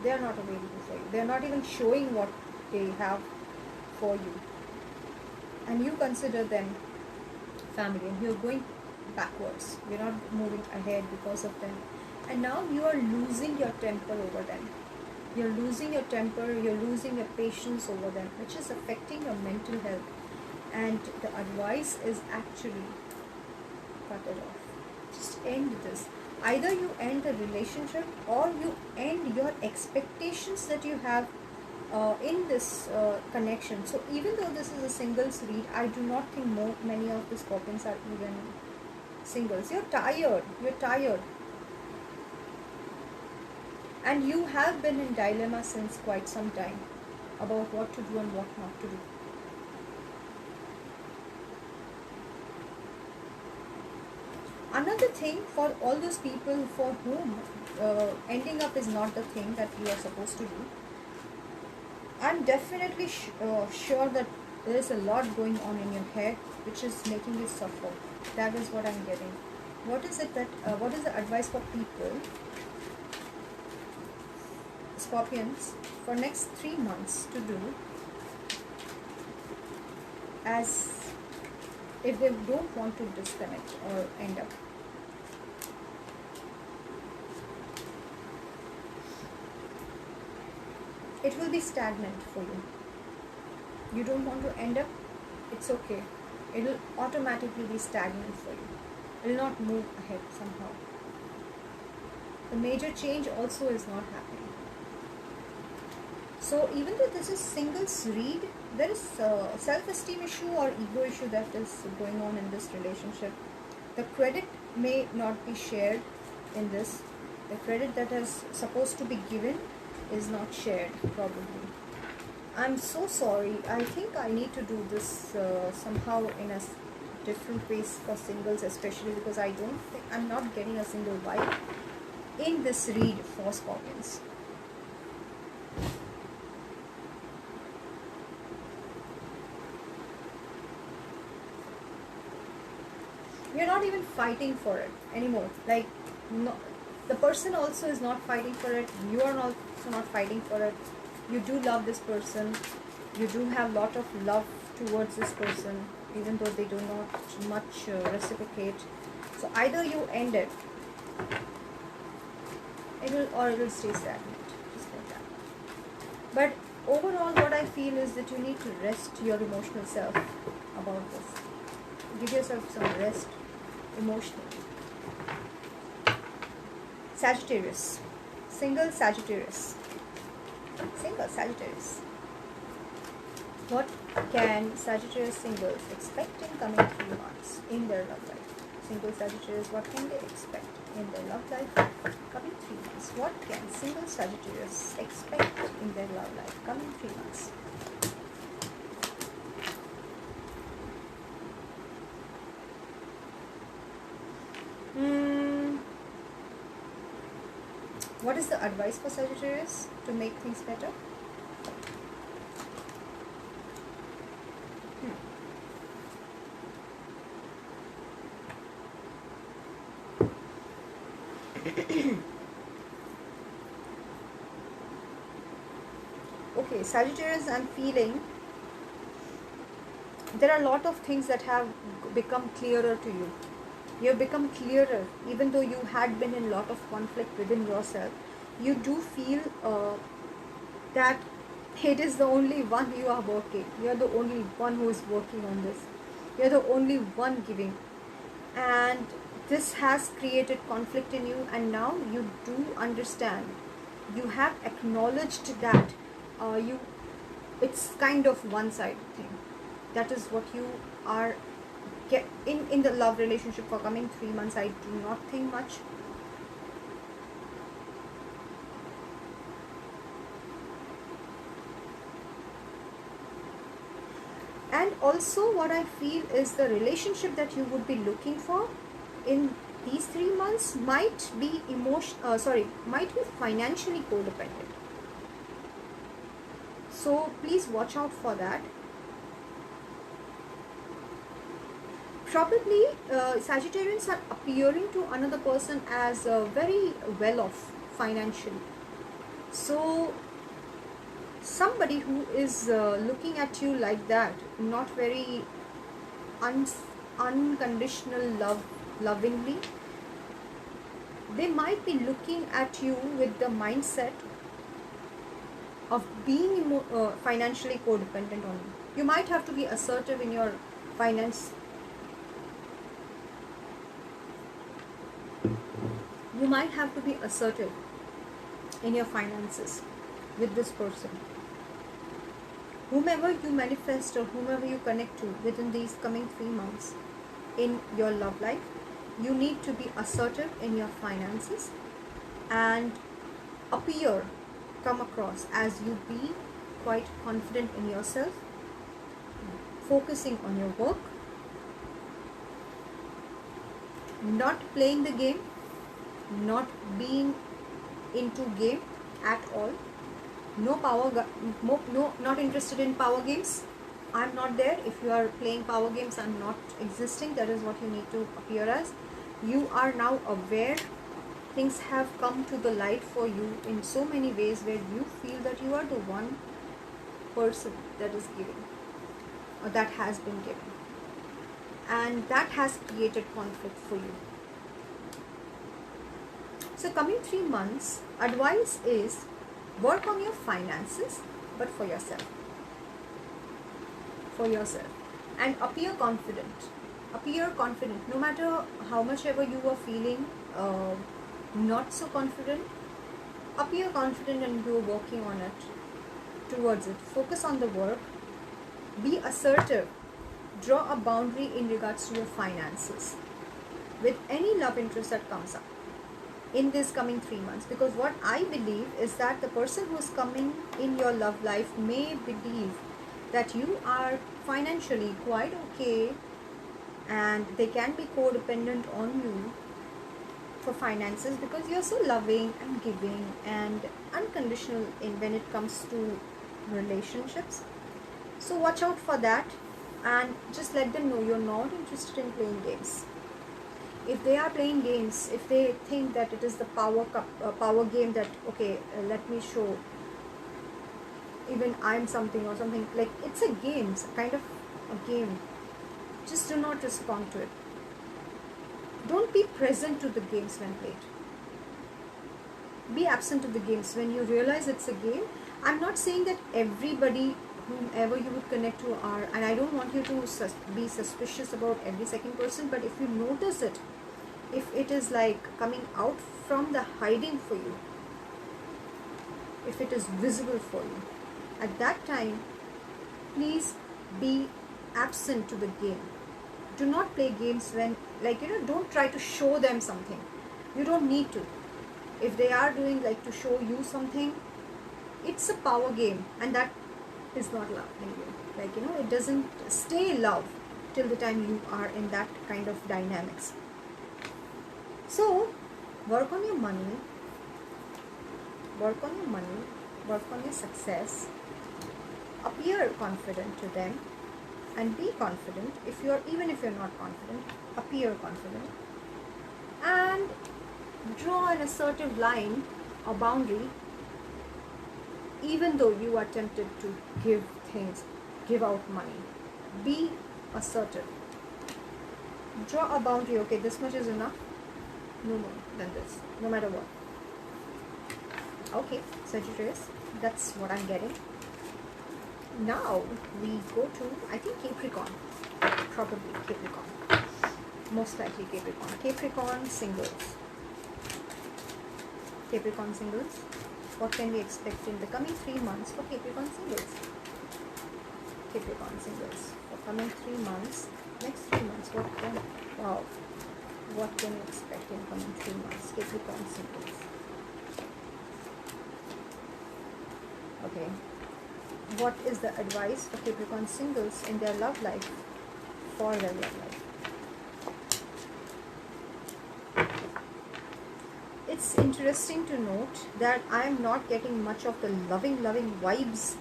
They are not available for you. They are not even showing what they have for you. And you consider them family and you're going backwards. You're not moving ahead because of them. And now you are losing your temper over them. You're losing your temper, you're losing your patience over them, which is affecting your mental health. And the advice is actually cut it off. Just end this. Either you end the relationship or you end your expectations that you have in this connection. So even though this is a singles read, I do not think many of the Scorpions are even singles. You're tired. And you have been in dilemma since quite some time about what to do and what not to do. Another thing, for all those people for whom ending up is not the thing that you are supposed to do, I'm definitely sure that there is a lot going on in your head which is making you suffer. That is what I'm getting. What is it that? What is the advice for people, Scorpions, for next 3 months to do, as if they don't want to disconnect or end up? It will be stagnant for you. You don't want to end up, it's okay. It will automatically be stagnant for you. It will not move ahead somehow. The major change also is not happening. So even though this is singles read, there is a self-esteem issue or ego issue that is going on in this relationship. The credit may not be shared in this. The credit that is supposed to be given is not shared, probably. I'm so sorry. I think I need to do this somehow in a different ways for singles, especially because I'm not getting a single vibe in this read for Scorpions. you're not even fighting for it anymore. Like, no, the person also is not fighting for it. You are also not fighting for it. You do love this person. You do have a lot of love towards this person, even though they do not much reciprocate. So either you end it, or it will stay stagnant, just like that. But overall, what I feel is that you need to rest your emotional self about this. Give yourself some rest emotionally. Sagittarius, single Sagittarius, single Sagittarius. What can Sagittarius singles expect in coming 3 months in their love life? Single Sagittarius, what can they expect in their love life coming 3 months? What can single Sagittarius expect in their love life coming 3 months? What is the advice for Sagittarius to make things better? Okay, Sagittarius, I'm feeling there are a lot of things that have become clearer to you. You have become clearer, even though you had been in a lot of conflict within yourself. You do feel that it is the only one you are working. You are the only one who is working on this. You are the only one giving. And this has created conflict in you, and now you do understand. You have acknowledged that it's kind of one-sided thing. That is what you are in the love relationship for coming 3 months. I do not think much. And also what I feel is the relationship that you would be looking for in these 3 months might be might be financially codependent. So please watch out for that. Probably Sagittarians are appearing to another person as very well off financially. So somebody who is looking at you like that, not very unconditional lovingly, they might be looking at you with the mindset of being financially codependent on you. You might have to be assertive in your finance. You might have to be assertive in your finances with this person. Whomever you manifest or whomever you connect to within these coming 3 months in your love life, you need to be assertive in your finances and come across as you be quite confident in yourself, focusing on your work, not playing the game, not being into game at all. Not interested in power games. I'm not there. If you are playing power games, I'm not existing. That is what you need to appear as. You are now aware. Things have come to the light for you in so many ways where you feel that you are the one person that is giving, or that has been given, and that has created conflict for you. So coming 3 months, advice is work on your finances, but for yourself. And appear confident. No matter how much ever you are feeling not so confident, appear confident and go working on it, towards it. Focus on the work. Be assertive. Draw a boundary in regards to your finances with any love interest that comes up in this coming 3 months. Because what I believe is that the person who is coming in your love life may believe that you are financially quite okay, and they can be codependent on you for finances because you're so loving and giving and unconditional when it comes to relationships. So watch out for that, and just let them know you're not interested in playing games. If they are playing games, if they think that it is the power game, that okay, let me show even I'm something or something, like it's a game, it's kind of a game, just do not respond to it. Don't be present to the games when played. Be absent of the games when you realize it's a game. I'm not saying that everybody, whomever you would connect to are, and I don't want you to be suspicious about every second person, but if you notice it, if it is like coming out from the hiding for you, if it is visible for you, at that time, please be absent to the game. Do not play games when, like, don't try to show them something. You don't need to. If they are doing like to show you something, it's a power game, and that is not love anyway. Like, it doesn't stay love till the time you are in that kind of dynamics. So, work on your money, work on your success, appear confident to them, and be confident. Even if you're not confident, appear confident, and draw an assertive line or boundary, even though you are tempted to give out money. Be assertive. Draw a boundary. Okay, this much is enough, no more than this, no matter what. Okay, Sagittarius, that's what I'm getting. Now we go to, I think, Capricorn. Probably Capricorn. Most likely Capricorn. Capricorn singles. Capricorn singles. What can we expect in the coming 3 months for Capricorn singles? Capricorn singles. For coming 3 months, next 3 months, what can you expect in coming 3 months? Capricorn singles. Okay. What is the advice for Capricorn singles in their love life? For their love life. It's interesting to note that I am not getting much of the loving vibes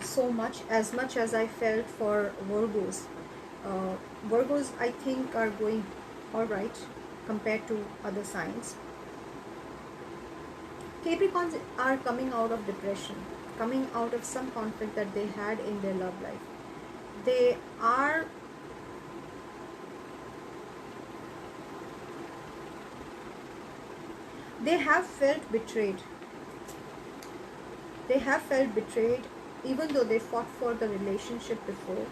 so much as I felt for Virgos. Virgos, I think, are going alright compared to other signs. Capricorns are coming out of depression, coming out of some conflict that they had in their love life. They have felt betrayed. They have felt betrayed even though they fought for the relationship before.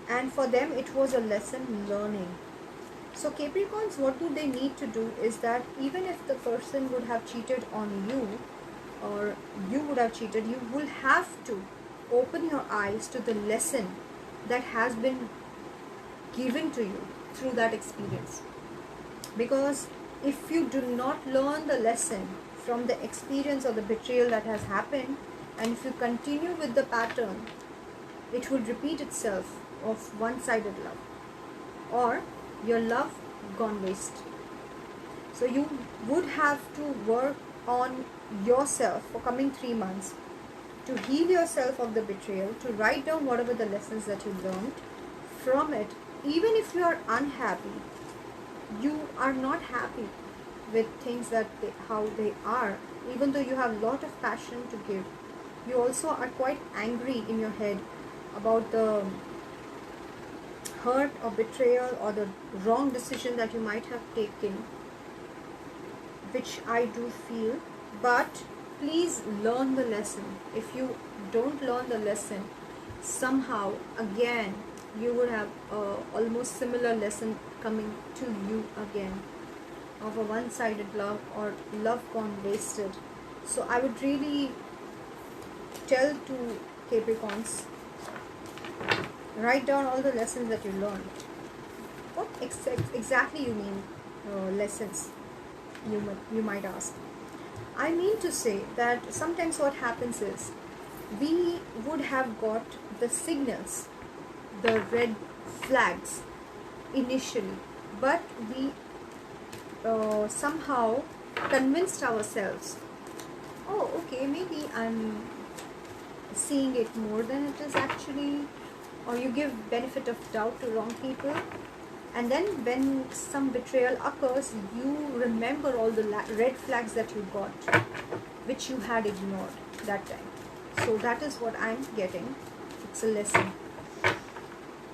And for them it was a lesson learning. So Capricorns, what do they need to do is that even if the person would have cheated on you, or you would have cheated, you will have to open your eyes to the lesson that has been given to you through that experience. Because if you do not learn the lesson from the experience or the betrayal that has happened, and if you continue with the pattern, it will repeat itself of one-sided love, or your love gone waste. So you would have to work on yourself for coming 3 months to heal yourself of the betrayal, to write down whatever the lessons that you learned from it. Even if you are unhappy, you are not happy with things how they are, even though you have a lot of passion to give, you also are quite angry in your head about the hurt or betrayal or the wrong decision that you might have taken, which I do feel. But please learn the lesson. If you don't learn the lesson, somehow again you would have almost similar lesson coming to you again, of a one-sided love or love gone wasted. So I would really tell to Capricorns, write down all the lessons that you learned. What exactly you mean lessons, you might ask. I mean to say that sometimes what happens is, we would have got the signals, the red flags initially, but we somehow convinced ourselves, oh okay, maybe I'm seeing it more than it is actually, or you give benefit of doubt to wrong people. And then when some betrayal occurs, you remember all the red flags that you got, which you had ignored that time. So that is what I'm getting. It's a lesson.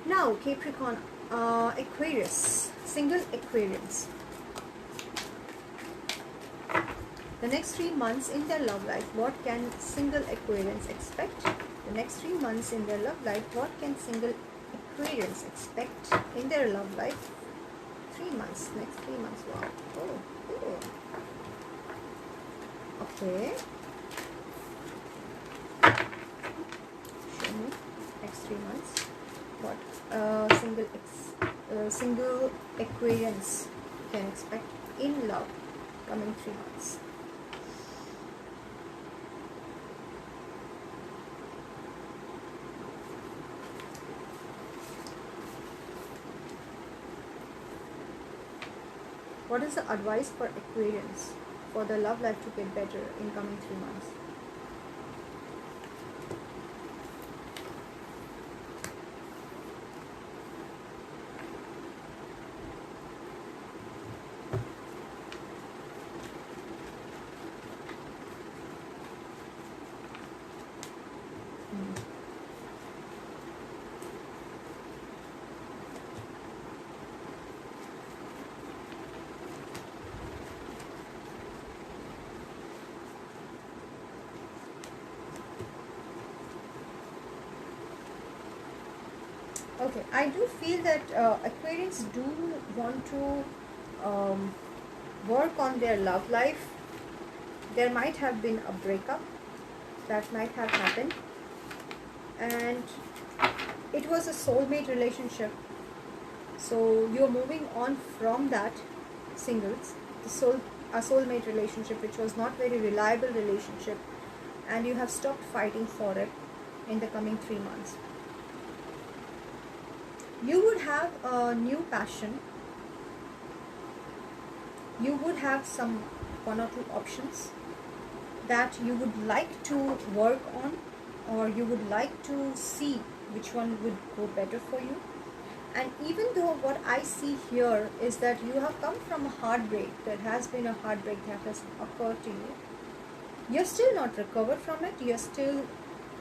Now, Capricorn, Aquarius, single Aquarians. The next 3 months in their love life, what can single Aquarians expect? The next 3 months in their love life, what can single Aquarians expect in their love life? 3 months, next 3 months, wow. Oh, oh. Okay. Show me, next 3 months. What single Aquarians can expect in love coming 3 months. What is the advice for Aquarians for the love life to get better in coming 3 months? Okay, I do feel that Aquarians do want to work on their love life. There might have been a breakup that might have happened, and it was a soulmate relationship. So you're moving on from that, singles, a soulmate relationship which was not very reliable relationship, and you have stopped fighting for it in the coming 3 months. You would have a new passion. You would have some 1 or 2 options that you would like to work on, or you would like to see which one would go better for you. And even though what I see here is that you have come from a heartbreak, there has been a heartbreak that has occurred to you, you're still not recovered from it. You're still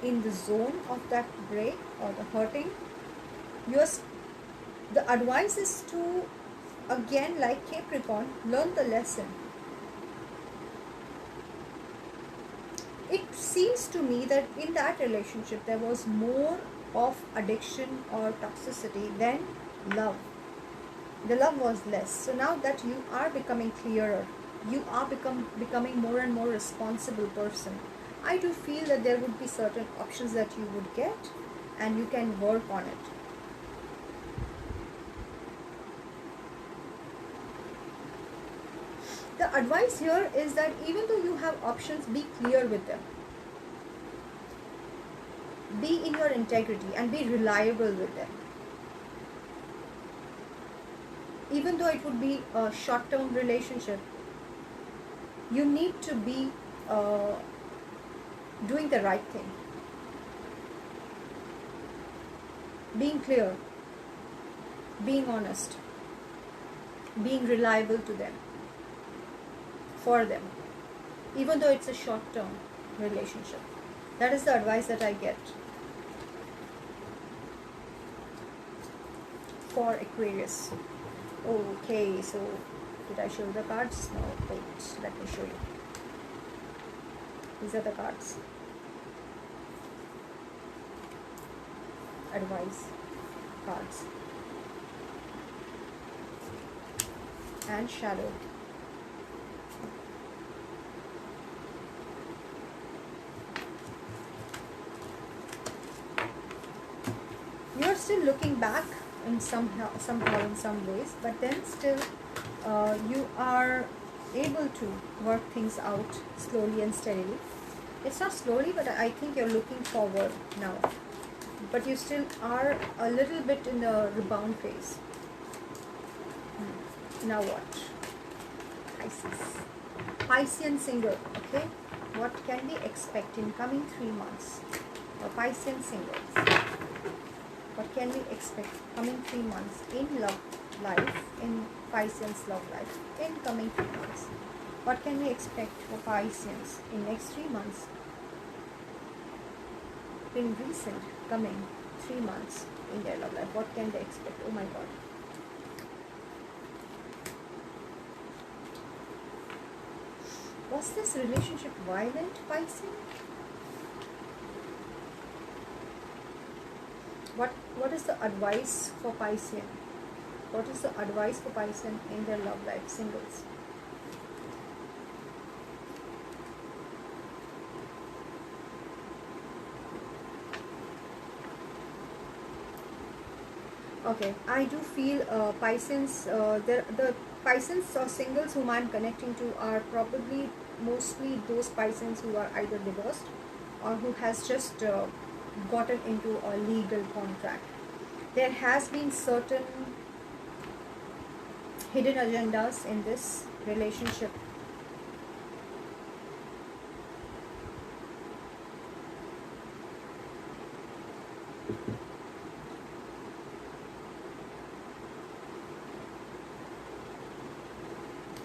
in the zone of that break or the hurting. The advice is to, again, like Capricorn, learn the lesson. It seems to me that in that relationship there was more of addiction or toxicity than love. The love was less. So now that you are becoming clearer, you are becoming more and more responsible person, I do feel that there would be certain options that you would get and you can work on it. The advice here is that even though you have options, be clear with them. Be in your integrity and be reliable with them. Even though it would be a short-term relationship, you need to be doing the right thing. Being clear, being honest, being reliable to them, for them, even though it's a short-term relationship. That is the advice that I get for Aquarius. Okay, so did I show the cards? No, wait, let me show you. These are the cards. Advice cards. And shadow. You're still looking back in somehow in some ways, but then still you are able to work things out slowly and steadily. It's not slowly, but I think you're looking forward now. But you still are a little bit in the rebound phase. Now what? Piscean single, okay? What can we expect in coming 3 months for Piscean singles? What can we expect coming 3 months in love life, in Pisces love life in coming 3 months. What can we expect for Pisces in next 3 months? In recent coming 3 months in their love life, what can they expect? Oh my god. Was this relationship violent, Pisces? What is the advice for Pisces? What is the advice for Pisces in their love life, singles? Okay, I do feel Pisces, the Pisces or singles whom I'm connecting to are probably mostly those Pisces who are either divorced or who has just gotten into a legal contract. There has been certain hidden agendas in this relationship.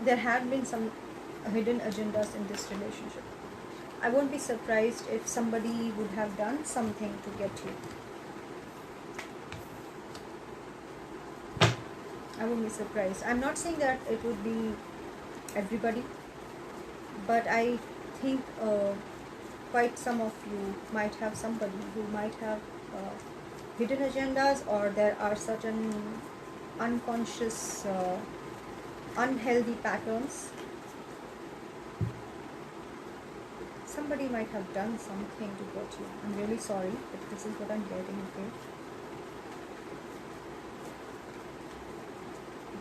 There have been some hidden agendas in this relationship. I won't be surprised if somebody would have done something to get you. I won't be surprised. I'm not saying that it would be everybody, but I think quite some of you might have somebody who might have hidden agendas, or there are certain unconscious unhealthy patterns. Somebody might have done something to hurt you. I'm really sorry, but this is what I'm getting, okay?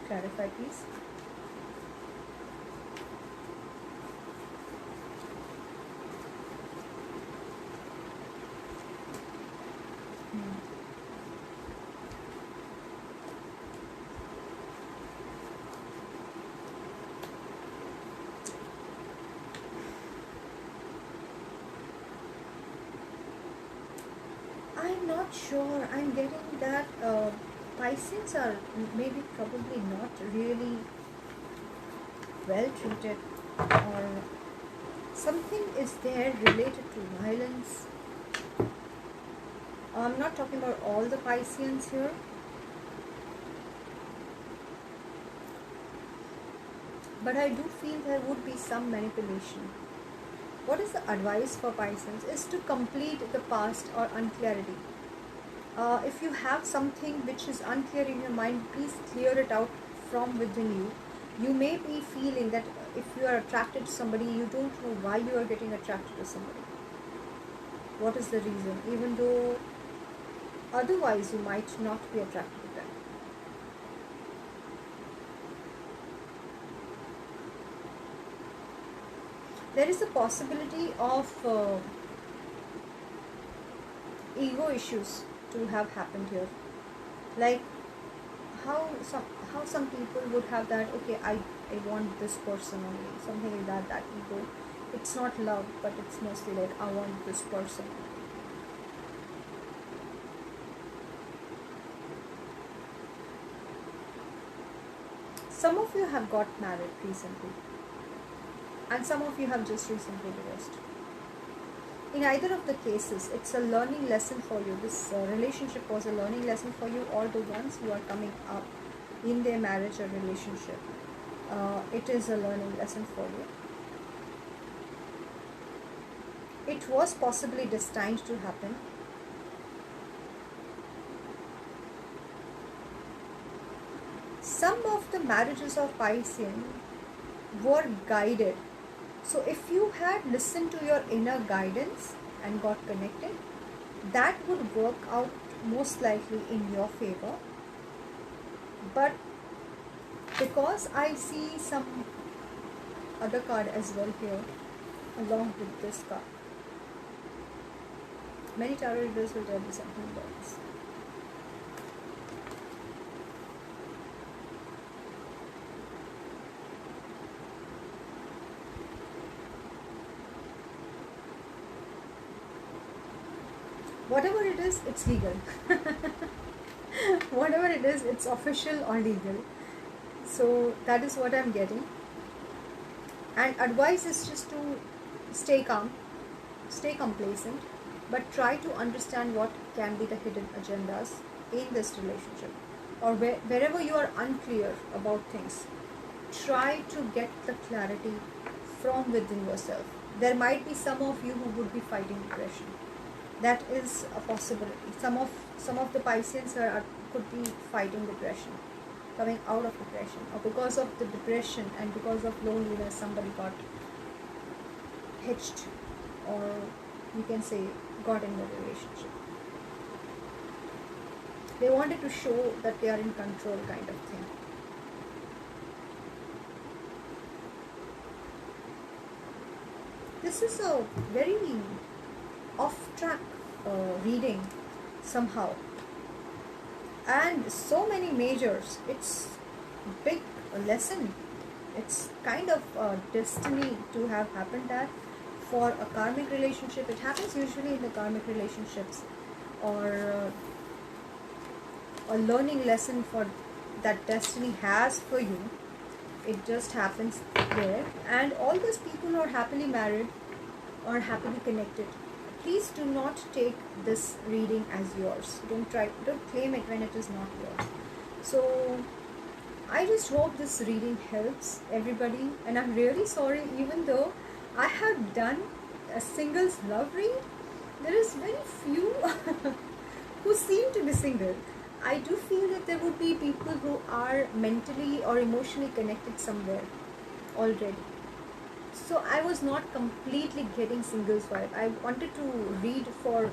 Clarify, please. I'm not sure. I'm getting that Pisces are maybe probably not really well treated, or something is there related to violence. I'm not talking about all the Pisceans here. But I do feel there would be some manipulation. What is the advice for Pisces is to complete the past or unclarity. If you have something which is unclear in your mind, please clear it out from within you. You may be feeling that if you are attracted to somebody, you don't know why you are getting attracted to somebody. What is the reason? Even though otherwise you might not be attracted to them. There is a possibility of ego issues to have happened here. Like how some people would have that, okay, I want this person only, something like that, that ego. It's not love, but it's mostly like I want this person. Some of you have got married recently, and some of you have just recently divorced. In either of the cases, it's a learning lesson for you. This relationship was a learning lesson for you, or the ones who are coming up in their marriage or relationship. It is a learning lesson for you. It was possibly destined to happen. Some of the marriages of Pisces were guided. So if you had listened to your inner guidance and got connected, that would work out most likely in your favor. But because I see some other card as well here along with this card, many tarot readers will tell you something about this. Whatever it is, it's legal. whatever it is, it's official or legal. So that is what I'm getting. And advice is just to stay calm, stay complacent, but try to understand what can be the hidden agendas in this relationship, or wherever you are unclear about things. Try to get the clarity from within yourself. There might be some of you who would be fighting depression. That is a possibility. Some of the Pisceans could be fighting depression, coming out of depression, or because of the depression and because of loneliness, somebody got hitched, or you can say got in the relationship. They wanted to show that they are in control, kind of thing. This is a very off-track reading somehow, and so many majors. It's a big lesson. It's kind of a destiny to have happened that for a karmic relationship. It happens usually in the karmic relationships, or a learning lesson for that destiny has for you. It just happens there. And all those people who are happily married or happily connected, please do not take this reading as yours. Don't claim it when it is not yours. So I just hope this reading helps everybody, and I'm really sorry, even though I have done a singles love read, there is very few who seem to be single. I do feel that there would be people who are mentally or emotionally connected somewhere already. So I was not completely getting singles vibe. I wanted to read for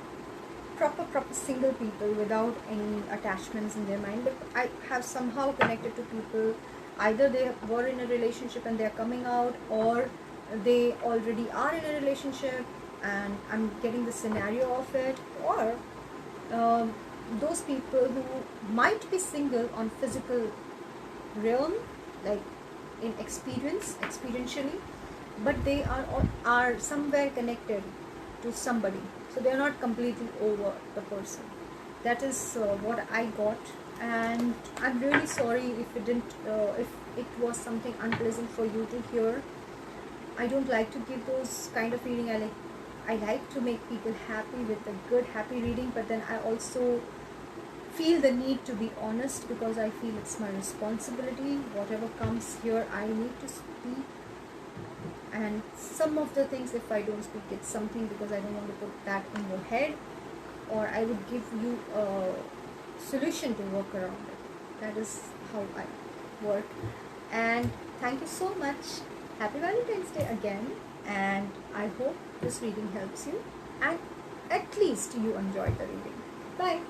proper single people without any attachments in their mind. But I have somehow connected to people, either they were in a relationship and they are coming out, or they already are in a relationship and I'm getting the scenario of it, or those people who might be single on physical realm, like in experientially, but they are somewhere connected to somebody, so they are not completely over the person. That is what I got, and I'm really sorry if it was something unpleasant for you to hear. I don't like to give those kind of reading. I like to make people happy with a good happy reading, but then I also feel the need to be honest, because I feel it's my responsibility. Whatever comes here, I need to speak. And some of the things, if I don't speak, it's something because I don't want to put that in your head, or I would give you a solution to work around it. That is how I work. And thank you so much. Happy Valentine's Day again, and I hope this reading helps you and at least you enjoyed the reading. Bye.